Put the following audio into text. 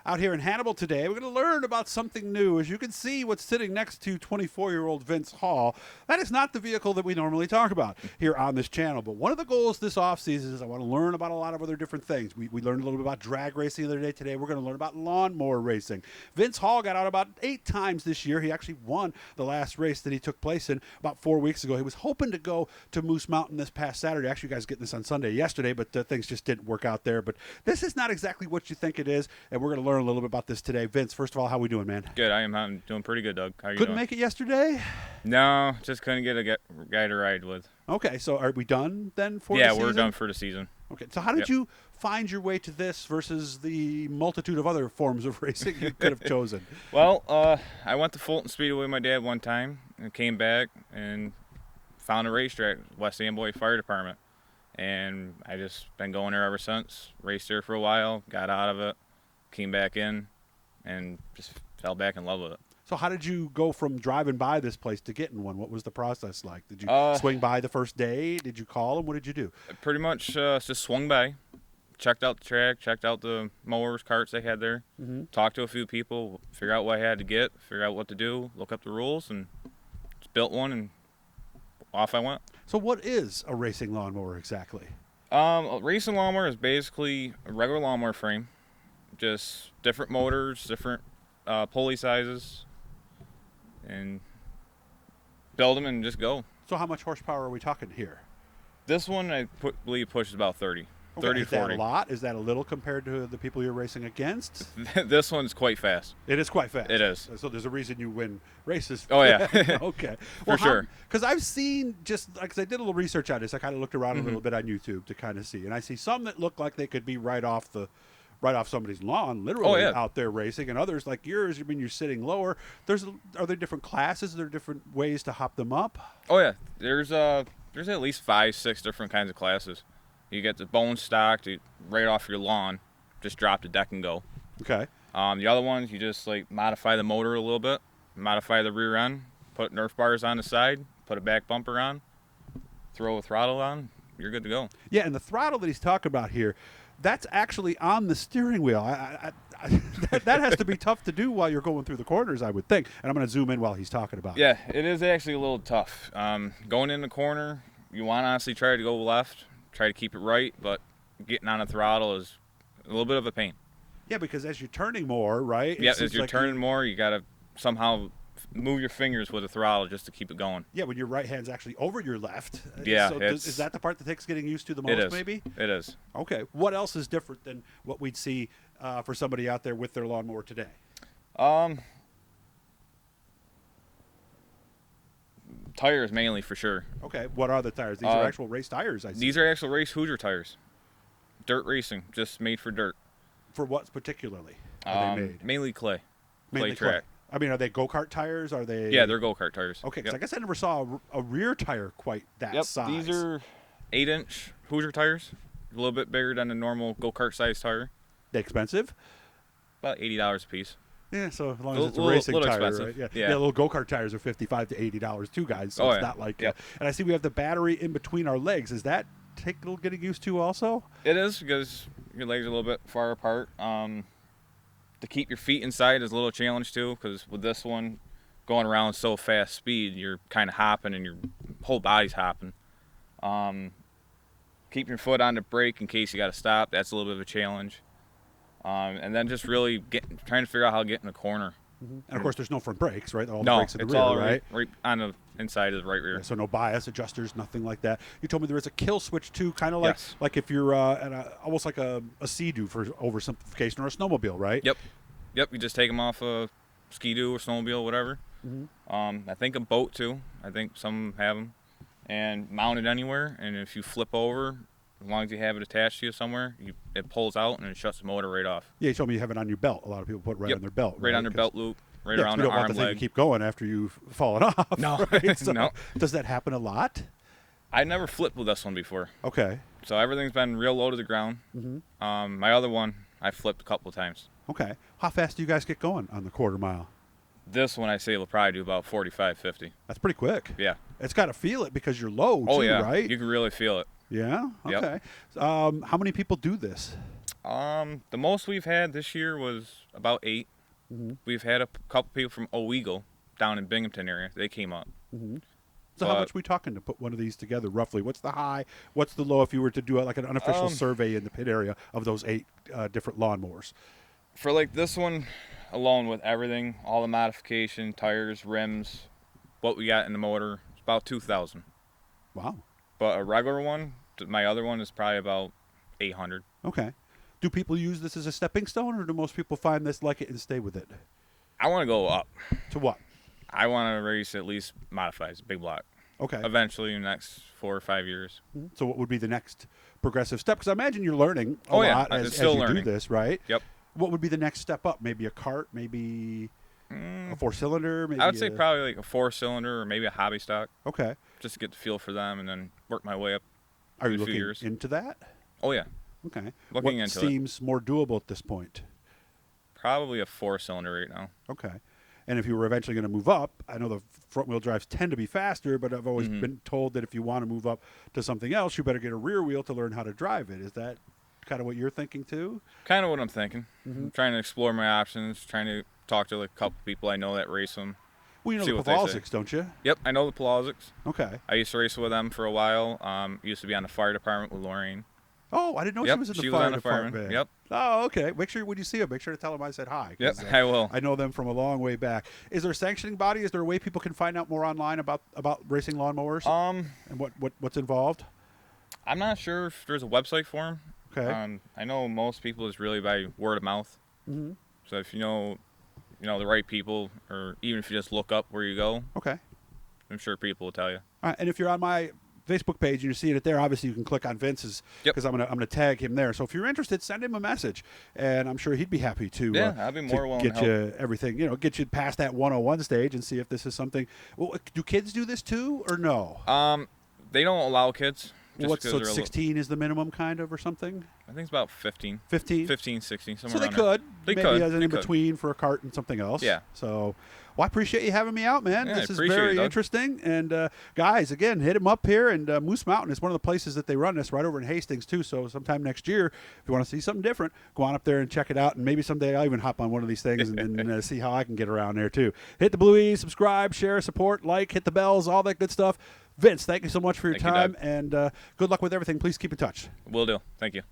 out here in Hannibal today. We're going to learn about something new. As you can see, what's sitting next to 24-year-old Vince Hall, that is not the vehicle that we normally talk about here on this channel. But one of the goals this offseason is I want to learn about a lot of other different things. We learned a little bit about drag racing the other day. Today, we're going to learn about lawnmower racing. Vince Hall got out about 8 times this year. He actually won the last race that he took place in about 4 weeks ago. He was hoping to go to Moose Mountain this past Saturday. Actually, you guys getting this on Sunday yesterday, but things just didn't work out there. But this is not exactly what you think it is, and we're going to learn a little bit about this today. Vince, first of all, how we doing, man? Good. I'm doing pretty good, Doug. How are you Couldn't doing? make it yesterday? No, just couldn't get a guy to ride with. Okay, so are we done then for the Yeah, season? we're done for the season. Okay, so how did you find your way to this versus the multitude of other forms of racing you could have chosen? Well, I went to Fulton Speedway with my dad one time and came back and found a racetrack, West Amboy Fire Department. And I just been going there ever since. Raced there for a while, got out of it, came back in, and just fell back in love with it. So how did you go from driving by this place to getting one? What was the process like? Did you swing by the first day? Did you call them? What did you do? Pretty much just swung by, checked out the track, checked out the mowers, carts they had there, talked to a few people, figure out what I had to get, figure out what to do, look up the rules, and just built one, and off I went. So what is a racing lawnmower exactly? A racing lawnmower is basically a regular lawnmower frame, just different motors, different pulley sizes, and build them and just go. So how much horsepower are we talking here? This one I believe pushes about 30. 30 to 40. Is that a lot? Is that a little compared to the people you're racing against? This one's quite fast. It is quite fast. It is. So there's a reason you win races. Oh, yeah. Okay. For sure. Because I've seen because I did a little research on this. I kind of looked around a little bit on YouTube to kind of see, and I see some that look like they could be right off somebody's lawn, literally out there racing, and others like yours. I mean, you're sitting lower. Are there different classes? Are there different ways to hop them up? Oh yeah. There's at least 5-6 different kinds of classes. You get the bone stock right off your lawn, just drop the deck and go. Okay. The other ones, you just like modify the motor a little bit, modify the rear end, put Nerf bars on the side, put a back bumper on, throw a throttle on, you're good to go. Yeah, and the throttle that he's talking about here, that's actually on the steering wheel. That has to be tough to do while you're going through the corners, I would think. And I'm going to zoom in while he's talking about it. Yeah, it is actually a little tough. Going in the corner, you want to honestly try to go left, try to keep it right, but getting on a throttle is a little bit of a pain. Yeah, because as you're turning more, right? Yeah, as you're turning more, you got to somehow move your fingers with the throttle just to keep it going. Yeah, when your right hand's actually over your left. Yeah. So is that the part that takes getting used to the most, maybe? It is. Okay. What else is different than what we'd see for somebody out there with their lawnmower today? Tires mainly, for sure. Okay. What are the tires? These are actual race tires, I see. These are actual race Hoosier tires. Dirt racing, just made for dirt. For what particularly are they made? Mainly clay. Mainly clay track. I mean, are they go-kart tires? Are they? Yeah, they're go-kart tires. Okay, because I guess I never saw a rear tire quite that size. These are 8-inch Hoosier tires. A little bit bigger than a normal go-kart size tire. They expensive? About $80 a piece. Yeah, so as long as it's a racing tire, expensive. right? Yeah, little go-kart tires are $55 to $80 too, guys. So it's not like. And I see we have the battery in between our legs. Is that take a little getting used to also? It is, because your legs are a little bit far apart. To keep your feet inside is a little challenge too, because with this one going around so fast speed, you're kind of hopping and your whole body's hopping. Keep your foot on the brake in case you got to stop. That's a little bit of a challenge. And then just really trying to figure out how to get in the corner. And of course, there's no front brakes, right? All the No, brakes in the it's rear, all right? right on the inside of the right rear. Yeah, so no bias adjusters, nothing like that. You told me there is a kill switch too, kind of Yes. like if you're at almost like a Sea-Doo for oversimplification, or a snowmobile, right? Yep. You just take them off a Ski-Doo or snowmobile, whatever. I think a boat too. I think some have them, and mount it anywhere. And if you flip over, as long as you have it attached to you somewhere, it pulls out and it shuts the motor right off. Yeah, you told me you have it on your belt. A lot of people put it on their belt. Right on their belt loop, right you around their don't want arm the thing leg. to keep going after you've fallen off. No, right? So no. Does that happen a lot? I never flipped with this one before. Okay. So everything's been real low to the ground. My other one, I flipped a couple of times. Okay. How fast do you guys get going on the quarter mile? This one, I say, will probably do about 45, 50. That's pretty quick. Yeah. It's got to feel it because you're low, Oh, too, yeah. right? You can really feel it. Yeah? Yep. Okay. How many people do this? The most we've had this year was about 8. We've had a couple people from Owego down in Binghamton area. They came up. So how much are we talking to put one of these together roughly? What's the high? What's the low if you were to do like an unofficial survey in the pit area of those 8 different lawnmowers? For like this one alone with everything, all the modification, tires, rims, what we got in the motor, it's about 2,000. Wow. But a regular one, my other one is probably about 800. Okay. Do people use this as a stepping stone, or do most people find this, like it, and stay with it? I want to go up. To what? I want to race at least modifieds, big block. Okay. Eventually, in the next 4 or 5 years. So what would be the next progressive step? Because I imagine you're learning a lot as you do this, right? Yep. What would be the next step up? Maybe a cart, maybe a 4-cylinder? Maybe I would say probably like a 4-cylinder or maybe a hobby stock. Okay. Just to get the feel for them and then work my way up. Are you in a few looking years. into that? Oh, yeah. Okay. Looking what into seems more doable at this point? Probably a 4-cylinder right now. Okay. And if you were eventually going to move up, I know the front-wheel drives tend to be faster, but I've always been told that if you want to move up to something else, you better get a rear wheel to learn how to drive it. Is that kind of what you're thinking too? Kind of what I'm thinking. I'm trying to explore my options, trying to talk to like a couple people I know that race them. Well, you know See the what they say. Pavlziks, don't you? Yep, I know the Pavlziks. Okay. I used to race with them for a while. Used to be on the fire department with Lorraine. Oh, I didn't know she was in the fire department. Yep. Oh, okay. Make sure when you see her, make sure to tell them I said hi. Yep, I will. I know them from a long way back. Is there a sanctioning body? Is there a way people can find out more online about racing lawnmowers? And what's involved? I'm not sure if there's a website for them. Okay. I know most people is really by word of mouth. So if you know the right people, or even if you just look up where you go, Okay. I'm sure people will tell you. All right. And if you're on my Facebook page and you're seeing it there, obviously you can click on Vince's because I'm gonna tag him there. So if you're interested, send him a message, and I'm sure he'd be happy to. Yeah, I'd be more willing to get you everything. Get you past that 101 stage and see if this is something. Well, do kids do this too, or no? They don't allow kids. So it's 16 is the minimum, kind of, or something? I think it's about 15. 15? 15, 16, somewhere So they around could. there. Maybe as an in-between for a cart and something else. Yeah. So, well, I appreciate you having me out, man. Yeah, This is I appreciate very it, Doug. interesting. And, guys, again, hit him up here. And Moose Mountain is one of the places that they run this right over in Hastings, too. So sometime next year, if you want to see something different, go on up there and check it out. And maybe someday I'll even hop on one of these things and see how I can get around there, too. Hit the blue E, subscribe, share, support, like, hit the bells, all that good stuff. Vince, thank you so much for your time, and good luck with everything. Please keep in touch. Will do. Thank you.